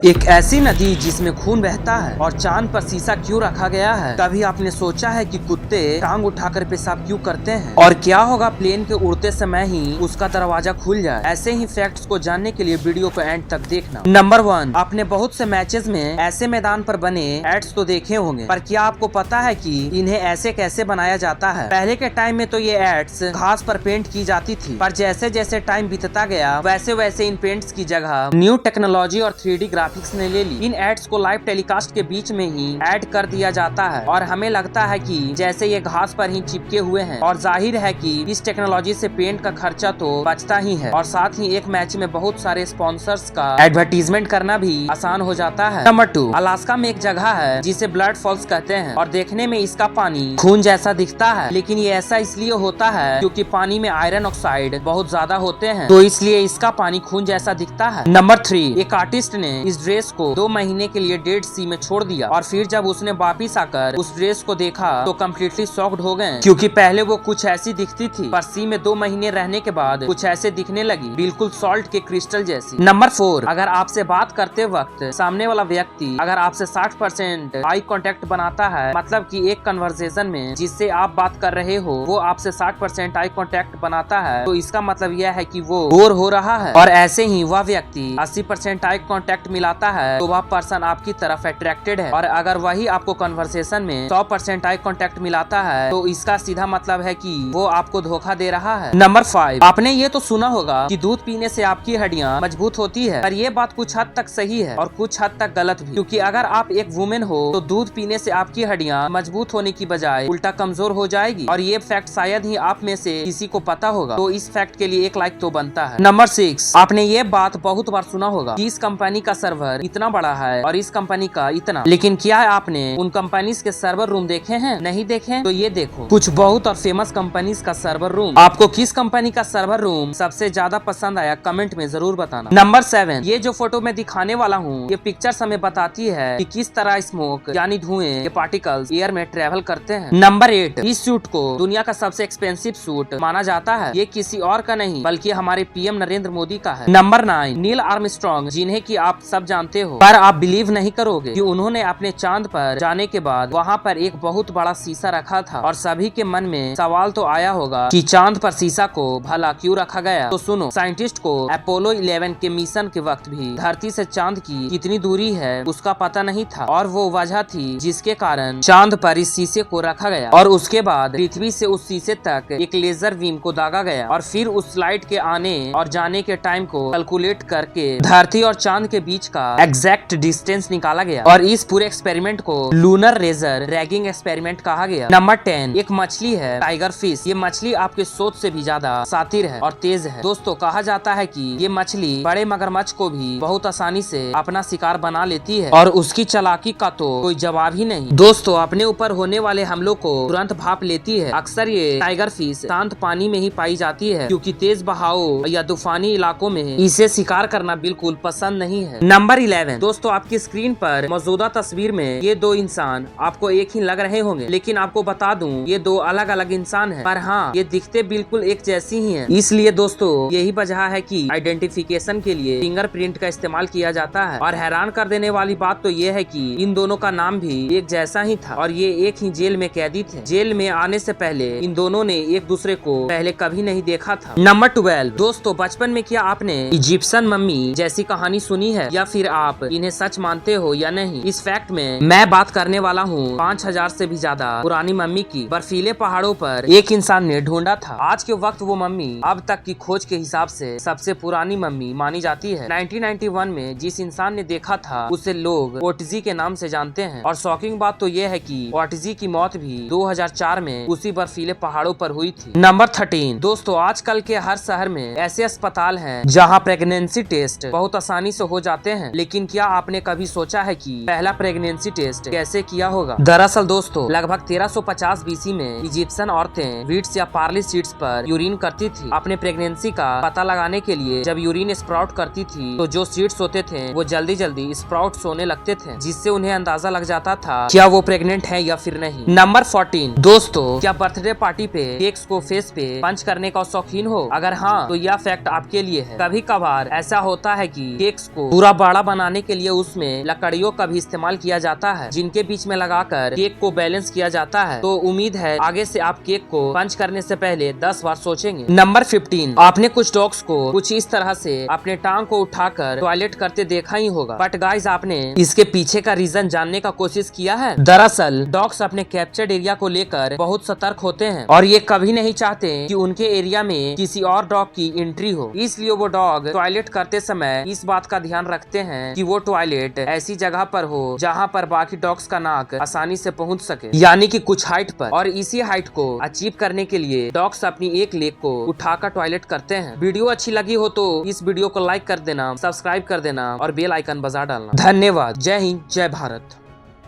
एक ऐसी नदी जिसमें खून बहता है और चांद पर शीशा क्यों रखा गया है। कभी आपने सोचा है कि कुत्ते टांग उठाकर पेशाब क्यों करते हैं और क्या होगा प्लेन के उड़ते समय ही उसका दरवाजा खुल जाए। ऐसे ही फैक्ट्स को जानने के लिए वीडियो को एंड तक देखना। नंबर 1, आपने बहुत से मैचेस में ऐसे मैदान पर बने एड्स तो देखे होंगे, पर क्या आपको पता है कि इन्हें ऐसे कैसे बनाया जाता है। पहले के टाइम में तो ये एड्स घास पर पेंट की जाती थी, पर जैसे जैसे टाइम बीतता गया वैसे वैसे इन पेंट्स की जगह न्यू टेक्नोलॉजी और 3D ग्राफिक्स ने ले ली। इन एड्स को लाइव टेलीकास्ट के बीच में ही ऐड कर दिया जाता है और हमें लगता है कि जैसे ये घास पर ही चिपके हुए हैं। और जाहिर है कि इस टेक्नोलॉजी से पेंट का खर्चा तो बचता ही है और साथ ही एक मैच में बहुत सारे स्पॉन्सर्स का एडवर्टीजमेंट करना भी आसान हो जाता है। नंबर 2, अलास्का में एक जगह है जिसे ब्लड फॉल्स कहते हैं और देखने में इसका पानी खून जैसा दिखता है, लेकिन ये ऐसा इसलिए होता है क्योंकि पानी में आयरन ऑक्साइड बहुत ज्यादा होते हैं, तो इसलिए इसका पानी खून जैसा दिखता है। नंबर 3, एक आर्टिस्ट ने इस ड्रेस को 2 महीने के लिए डेड सी में छोड़ दिया और फिर जब उसने वापिस आकर उस ड्रेस को देखा तो कम्प्लीटली शॉक्ड हो गए, क्योंकि पहले वो कुछ ऐसी दिखती थी पर सी में 2 महीने रहने के बाद कुछ ऐसे दिखने लगी, बिल्कुल सॉल्ट के क्रिस्टल जैसी। नंबर 4, अगर आपसे बात करते वक्त सामने वाला व्यक्ति अगर आपसे 60% आई कांटेक्ट बनाता है, मतलब कि एक कन्वर्सेशन में जिससे आप बात कर रहे हो वो आपसे 60% आई कांटेक्ट बनाता है, तो इसका मतलब यह है कि वो बोर हो रहा है। और ऐसे ही वह व्यक्ति 80% आई कांटेक्ट मिलाता है तो वह पर्सन आपकी तरफ अट्रैक्टेड है। और अगर वही आपको कन्वर्सेशन में 100% आई कांटेक्ट मिलाता है तो इसका सीधा मतलब है कि वो आपको धोखा दे रहा है। नंबर 5, आपने ये तो सुना होगा कि दूध पीने से आपकी हड्डियां मजबूत होती है, पर ये बात कुछ हद तक सही है और कुछ हद तक गलत भी, क्योंकि अगर आप एक वुमेन हो तो दूध पीने से आपकी हड्डियां मजबूत होने की बजाय उल्टा कमजोर हो जाएगी। और ये फैक्ट शायद ही आप में से किसी को पता होगा, तो इस फैक्ट के लिए 1 लाइक तो बनता है। नंबर 6, आपने ये बात बहुत बार सुना होगा कि इस कंपनी का सर्वर इतना बड़ा है और इस कंपनी का इतना, लेकिन क्या आपने उन कंपनीज के सर्वर रूम देखे हैं? नहीं देखे? तो ये देखो कुछ बहुत और फेमस कंपनीज का सर्वर रूम। आपको किस कंपनी का सर्वर रूम सबसे ज्यादा पसंद आया कमेंट में जरूर बताना। नंबर 7, ये जो फोटो में दिखाने वाला हूँ ये पिक्चर्स हमें बताती है कि किस तरह स्मोक यानी धुएं के पार्टिकल्स एयर में ट्रेवल करते हैं। नंबर 8, इस सूट को दुनिया का सबसे एक्सपेंसिव सूट माना जाता है, ये किसी और का नहीं बल्कि हमारे पीएम नरेंद्र मोदी का है। नंबर 9, नील आर्मस्ट्रांग, जिन्हें कि आप सब जानते हो, पर आप बिलीव नहीं करोगे कि उन्होंने अपने चांद पर जाने के बाद वहाँ पर एक बहुत बड़ा शीशा रखा था। और सभी के मन में सवाल तो आया होगा कि चांद पर शीशा को भला क्यों रखा गया। तो सुनो, साइंटिस्ट को अपोलो 11 के मिशन के वक्त भी धरती से चांद की कितनी दूरी है उसका पता नहीं था, और वो वजह थी जिसके कारण चांद पर इस शीशे को रखा गया और उसके बाद पृथ्वी से उस शीशे तक एक लेजर बीम को दागा गया और फिर उस लाइट के आने और जाने के टाइम को कैलकुलेट करके धरती और चांद के बीच का एग्जैक्ट डिस्टेंस निकाला गया और इस पूरे एक्सपेरिमेंट को लूनर रेजर रैगिंग एक्सपेरिमेंट कहा गया। नंबर 10, एक मछली है टाइगर फिश। ये मछली आपके सोच से भी ज्यादा शातिर है और तेज है। दोस्तों, कहा जाता है कि ये मछली बड़े मगरमच्छ को भी बहुत आसानी से अपना शिकार बना लेती है और उसकी चालाकी का तो कोई जवाब ही नहीं। दोस्तों, अपने ऊपर होने वाले हमलों को तुरंत भाप लेती है। अक्सर ये टाइगर फिश शांत पानी में ही पाई जाती है क्योंकि तेज बहाव या तूफानी इलाकों में इसे शिकार करना बिल्कुल पसंद नहीं है। नंबर 11, दोस्तों, आपकी स्क्रीन पर मौजूदा तस्वीर में ये 2 इंसान आपको एक ही लग रहे होंगे, लेकिन आपको बता दूं ये 2 अलग अलग इंसान हैं, पर हाँ ये दिखते बिल्कुल एक जैसी ही हैं। इसलिए दोस्तों यही वजह है कि आइडेंटिफिकेशन के लिए फिंगरप्रिंट का इस्तेमाल किया जाता है। और हैरान कर देने वाली बात तो ये है कि इन दोनों का नाम भी एक जैसा ही था और ये एक ही जेल में कैदी थे। जेल में आने से पहले इन दोनों ने एक दूसरे को पहले कभी नहीं देखा था। नंबर 12, दोस्तों, बचपन में क्या आपने इजिप्शियन मम्मी जैसी कहानी सुनी है या फिर आप इन्हें सच मानते हो या नहीं? इस फैक्ट में मैं बात करने वाला हूँ 5000 से भी ज्यादा पुरानी मम्मी की। बर्फीले पहाड़ों पर एक इंसान ने ढूंढा था। आज के वक्त वो मम्मी अब तक की खोज के हिसाब से सबसे पुरानी मम्मी मानी जाती है। 1991 में जिस इंसान ने देखा था उसे लोग ओटजी के नाम से जानते हैं और शॉकिंग बात तो ये है कि ओटजी की मौत भी 2004 में उसी बर्फीले पहाड़ों पर हुई थी। नंबर 13, दोस्तों, आजकल के हर शहर में ऐसे अस्पताल हैं जहां प्रेगनेंसी टेस्ट बहुत आसानी से हो जाते हैं, लेकिन क्या आपने कभी सोचा है कि पहला प्रेगनेंसी टेस्ट कैसे किया होगा? दरअसल दोस्तों, लगभग 1350 बीसी में इजिप्शियन औरतें वीट्स या पार्ली सीड्स पर यूरिन करती थी। अपने प्रेगनेंसी का पता लगाने के लिए जब यूरिन स्प्राउट करती थी तो जो सीड्स होते थे वो जल्दी जल्दी स्प्राउट होने लगते थे, जिससे उन्हें अंदाजा लग जाता था क्या वो प्रेग्नेंट है या फिर नहीं। नंबर 14, दोस्तों, क्या बर्थडे पार्टी पे केक्स को फेस पे पंच करने का शौकीन हो? अगर हाँ तो यह फैक्ट आपके लिए है। कभी कभार ऐसा होता है कि केक्स को पूरा फाड़ा बनाने के लिए उसमें लकड़ियों का भी इस्तेमाल किया जाता है, जिनके बीच में लगाकर केक को बैलेंस किया जाता है। तो उम्मीद है आगे से आप केक को पंच करने से पहले 10 बार सोचेंगे। नंबर 15, आपने कुछ डॉग्स को कुछ इस तरह से अपने टांग को उठाकर टॉयलेट करते देखा ही होगा, बट गाइस आपने इसके पीछे का रीजन जानने का कोशिश किया है? दरअसल डॉग्स अपने कैप्चर्ड एरिया को लेकर बहुत सतर्क होते हैं और ये कभी नहीं चाहते कि उनके एरिया में किसी और डॉग की एंट्री हो, इसलिए वो डॉग टॉयलेट करते समय इस बात का ध्यान रखते हैं कि वो टॉयलेट ऐसी जगह पर हो जहाँ पर बाकी डॉग्स का नाक आसानी से पहुँच सके, यानी कि कुछ हाइट पर। और इसी हाइट को अचीव करने के लिए डॉग्स अपनी एक लेग को उठाकर टॉयलेट करते हैं। वीडियो अच्छी लगी हो तो इस वीडियो को लाइक कर देना, सब्सक्राइब कर देना और बेल आइकन बजा डालना। धन्यवाद। जय हिंद, जय भारत।